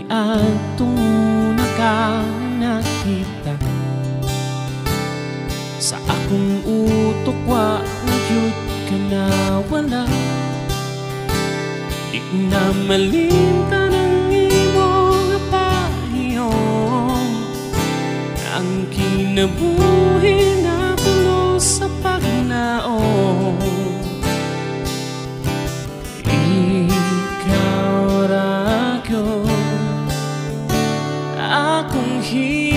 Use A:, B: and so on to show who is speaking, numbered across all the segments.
A: atong nakita sa akong utok wa nagyud ka na wala. Di na malimtan ang imong pahiyong ang kinabuhi na puno sa pagnaong. Ikaw ra gyud akong higugma,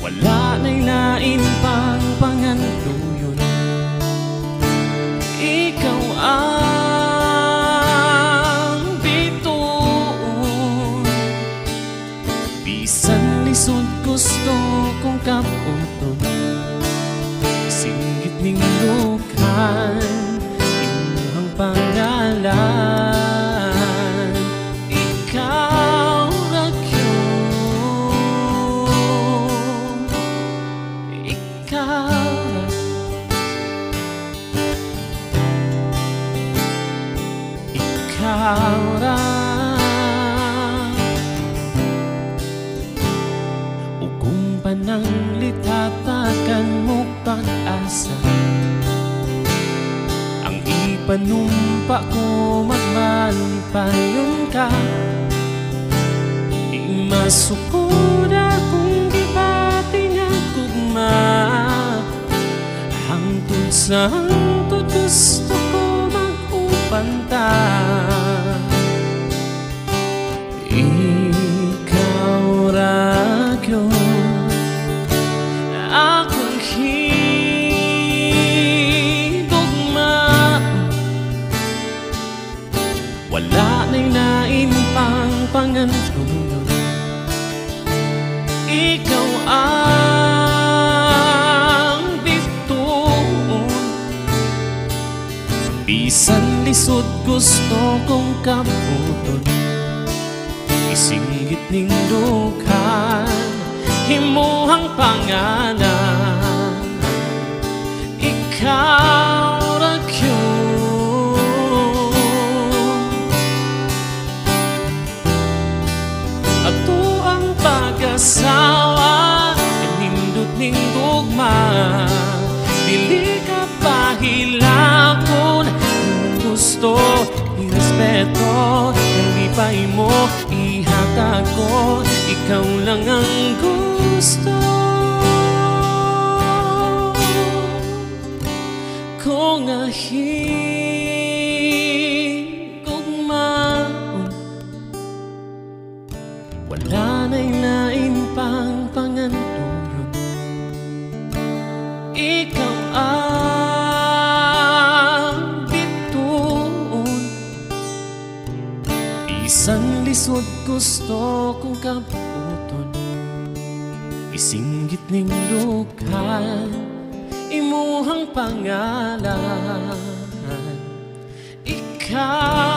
A: wala na'y lain pang pangantuyon. Ikaw ang bituon, bisan lisod gusto kong kaputon. Singgit ning lukan imong pangalan. Ikaw ra gyud, ikaw ra. Ikaw ra. Ug kung pananglitatakan mo pag-asa, ang ipanumpa ko magmalipayon ka. Di masukod akong gibati nga gugma, hangtod sa hangtod gusto ko mag-upanta. Ikaw ra gyud akong higugma, wala na'y lain pang pangantuyon. Ikaw ang bituon, bisan lisod gusto kong kaputon. Isinggit ning dukan himuhang pangalan. Ikaw ra gyud ato ang pag-asawa, kanindot ning gugma. Dili ka pahilakon, gusto irespeto, hindi pa imo ihatag ko. Ikaw lang ang gusto ko nga higugmaon, wala na'y lain pang pangantuyon. Ikaw ang bituon, bisan lisod gusto kong kaputon. Isinggit ning dukan imuhang pangalan. Ikaw